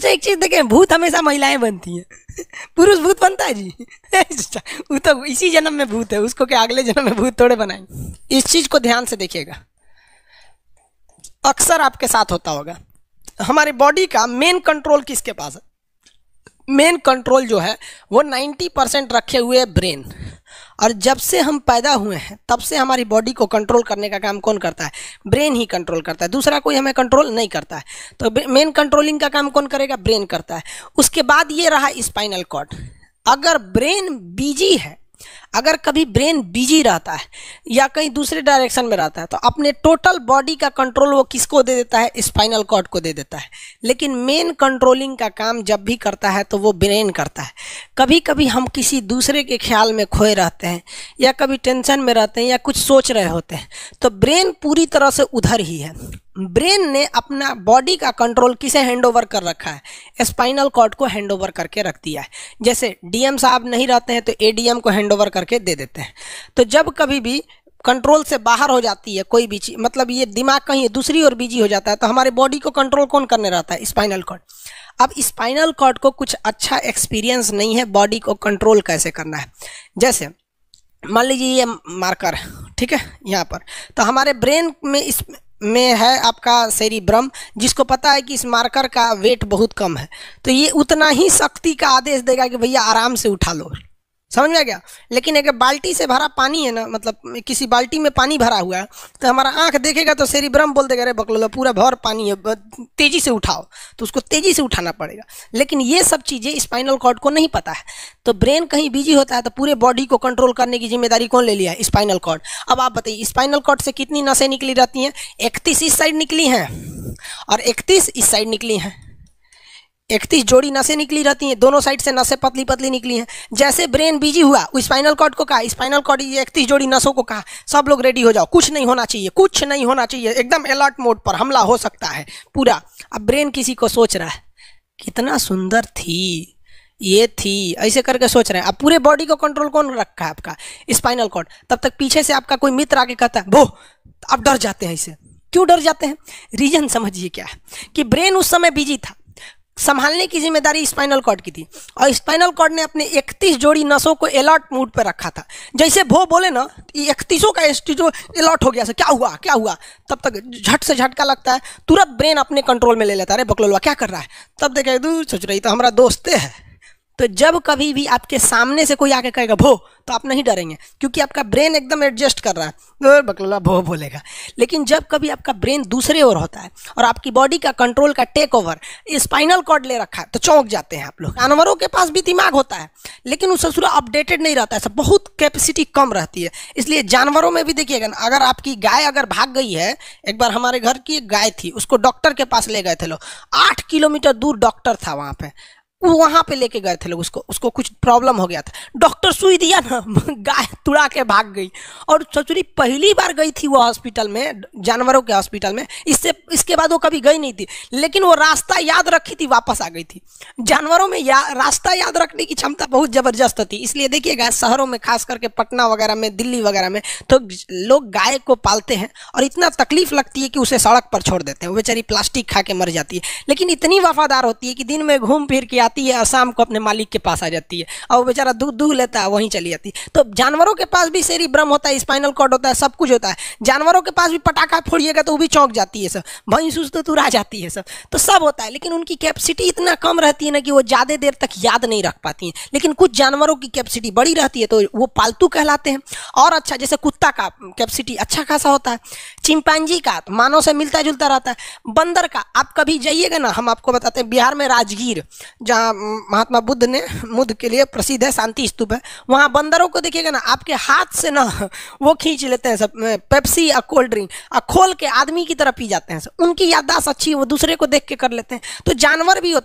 अच्छा एक चीज देखें, भूत हमेशा महिलाएं बनती हैं, पुरुष भूत बनता है जी? वो तो इसी जन्म में भूत है, उसको क्या अगले जन्म में भूत थोड़े बनाएंगे। इस चीज को ध्यान से देखिएगा, अक्सर आपके साथ होता होगा। हमारी बॉडी का मेन कंट्रोल किसके पास है? मेन कंट्रोल जो है वो 90% रखे हुए है ब्रेन। और जब से हम पैदा हुए हैं तब से हमारी बॉडी को कंट्रोल करने का काम कौन करता है? ब्रेन ही कंट्रोल करता है, दूसरा कोई हमें कंट्रोल नहीं करता है। तो मेन कंट्रोलिंग का काम कौन करेगा? ब्रेन करता है। उसके बाद ये रहा स्पाइनल कॉर्ड। अगर ब्रेन बिजी है, अगर कभी ब्रेन बिजी रहता है या कहीं दूसरे डायरेक्शन में रहता है, तो अपने टोटल बॉडी का कंट्रोल वो किसको दे देता है? स्पाइनल कॉर्ड को दे देता है। लेकिन मेन कंट्रोलिंग का काम जब भी करता है तो वो ब्रेन करता है। कभी कभी हम किसी दूसरे के ख्याल में खोए रहते हैं या कभी टेंशन में रहते हैं या कुछ सोच रहे होते हैं, तो ब्रेन पूरी तरह से उधर ही है। ब्रेन ने अपना बॉडी का कंट्रोल किसे हैंडओवर कर रखा है? स्पाइनल कॉर्ड को हैंडओवर करके रख दिया है। जैसे डीएम साहब नहीं रहते हैं तो एडीएम को हैंडओवर करके दे देते हैं। तो जब कभी भी कंट्रोल से बाहर हो जाती है कोई भी चीज, मतलब ये दिमाग कहीं दूसरी ओर बिजी हो जाता है, तो हमारे बॉडी को कंट्रोल कौन करने रहता है? Spinal cord. अब स्पाइनल कॉर्ड को कुछ अच्छा एक्सपीरियंस नहीं है बॉडी को कंट्रोल कैसे करना है। जैसे मान लीजिए ये मार्कर है, ठीक है, यहाँ पर, तो हमारे ब्रेन में में है आपका सेरिब्रम, जिसको पता है कि इस मार्कर का वेट बहुत कम है, तो ये उतना ही शक्ति का आदेश देगा कि भैया आराम से उठा लो। समझ में आ गया? लेकिन एक बाल्टी से भरा पानी है ना, मतलब किसी बाल्टी में पानी भरा हुआ है, तो हमारा आंख देखेगा तो सेरिब्रम बोल देगा अरे बकलोला पूरा भर पानी है, तेजी से उठाओ, तो उसको तेजी से उठाना पड़ेगा। लेकिन ये सब चीज़ें स्पाइनल कॉर्ड को नहीं पता है, तो ब्रेन कहीं बिजी होता है तो पूरे बॉडी को कंट्रोल करने की जिम्मेदारी कौन ले लिया है? Spinal cord. अब आप बताइए स्पाइनल कॉर्ड से कितनी नसें निकली रहती हैं? 31 इस साइड निकली हैं और 31 इस साइड निकली हैं। 31 जोड़ी नसें निकली रहती हैं, दोनों साइड से नसें पतली पतली निकली हैं। जैसे ब्रेन बिजी हुआ, वो स्पाइनल कॉर्ड को कहा, स्पाइनल कॉर्ड ये 31 जोड़ी नसों को कहा सब लोग रेडी हो जाओ, कुछ नहीं होना चाहिए, कुछ नहीं होना चाहिए, एकदम अलर्ट मोड पर, हमला हो सकता है पूरा। अब ब्रेन किसी को सोच रहा है कितना सुंदर थी ये थी, ऐसे करके सोच रहे हैं। अब पूरे बॉडी को कंट्रोल कौन रखा है? आपका स्पाइनल कॉर्ड। तब तक पीछे से आपका कोई मित्र आके कहता है वो, आप डर जाते हैं। इसे क्यों डर जाते हैं? रीजन समझिए क्या है कि ब्रेन उस समय बिजी था, संभालने की जिम्मेदारी स्पाइनल कॉर्ड की थी, और स्पाइनल कॉर्ड ने अपने 31 जोड़ी नसों को अलर्ट मूड पर रखा था। जैसे वो बोले ना, 31 का जो अलर्ट हो गया, से क्या हुआ क्या हुआ, तब तक झट से झटका लगता है, तुरंत ब्रेन अपने कंट्रोल में ले लेता है, अरे बकलोलवा क्या कर रहा है। तब देखे दूर सोच रही तो हमारा दोस्त है। तो जब कभी भी आपके सामने से कोई आके कहेगा भो, तो आप नहीं डरेंगे, क्योंकि आपका ब्रेन एकदम एडजस्ट कर रहा है, बकलोला भो बोलेगा। लेकिन जब कभी आपका ब्रेन दूसरे ओर होता है और आपकी बॉडी का कंट्रोल का टेक ओवर स्पाइनल कॉर्ड ले रखा है, तो चौंक जाते हैं आप लोग। जानवरों के पास भी दिमाग होता है, लेकिन वो ससुरा अपडेटेड नहीं रहता है, सब बहुत कैपेसिटी कम रहती है। इसलिए जानवरों में भी देखिएगा ना, अगर आपकी गाय अगर भाग गई है, एक बार हमारे घर की एक गाय थी, उसको डॉक्टर के पास ले गए थे लोग, 8 किलोमीटर दूर डॉक्टर था वहां पे, वहां पे लेके गए थे लोग, उसको कुछ प्रॉब्लम हो गया था, डॉक्टर सुई दिया ना, गाय तुड़ा के भाग गई। और ससुरी पहली बार गई थी वो हॉस्पिटल में, जानवरों के हॉस्पिटल में, इसके बाद वो कभी गई नहीं थी, लेकिन वो रास्ता याद रखी थी, वापस आ गई थी। जानवरों में रास्ता याद रखने की क्षमता बहुत जबरदस्त थी। इसलिए देखिएगा शहरों में, खास करके पटना वगैरह में, दिल्ली वगैरह में, तो लोग गाय को पालते हैं और इतना तकलीफ लगती है कि उसे सड़क पर छोड़ देते हैं, वो बेचारी प्लास्टिक खा के मर जाती है, लेकिन इतनी वफादार होती है कि दिन में घूम फिर के आती है और शाम को अपने मालिक के पास आ जाती है, और वो बेचारा दूध लेता है, वहीं चली जाती है। तो जानवरों के पास भी सेरिब्रम होता है, स्पाइनल कॉर्ड होता है, सब कुछ होता है। जानवरों के पास भी पटाखा फोड़िएगा तो वो भी चौंक जाती है सब, भैंस तो तुरा जाती है सब, तो सब होता है। लेकिन उनकी कैपेसिटी इतना कम रहती है ना कि वो ज़्यादा देर तक याद नहीं रख पाती हैं। लेकिन कुछ जानवरों की कैपेसिटी बड़ी रहती है, तो वो पालतू कहलाते हैं। और अच्छा, जैसे कुत्ता का कैपेसिटी अच्छा खासा होता है, चिंपांजी का मानव से मिलता जुलता रहता है, बंदर का आप कभी जाइएगा ना, हम आपको बताते हैं, बिहार में राजगीर, जहाँ महात्मा बुद्ध के लिए प्रसिद्ध है, शांति स्तूप है, वहाँ बंदरों को देखिएगा ना, आपके हाथ से ना वो खींच लेते हैं सब पेप्सी या कोल्ड ड्रिंक, और खोल के आदमी की तरह पी जाते हैं सब। उनकी याददाश्त अच्छी है, वो दूसरे को देख के कर लेते हैं। तो जानवर भी होते हैं।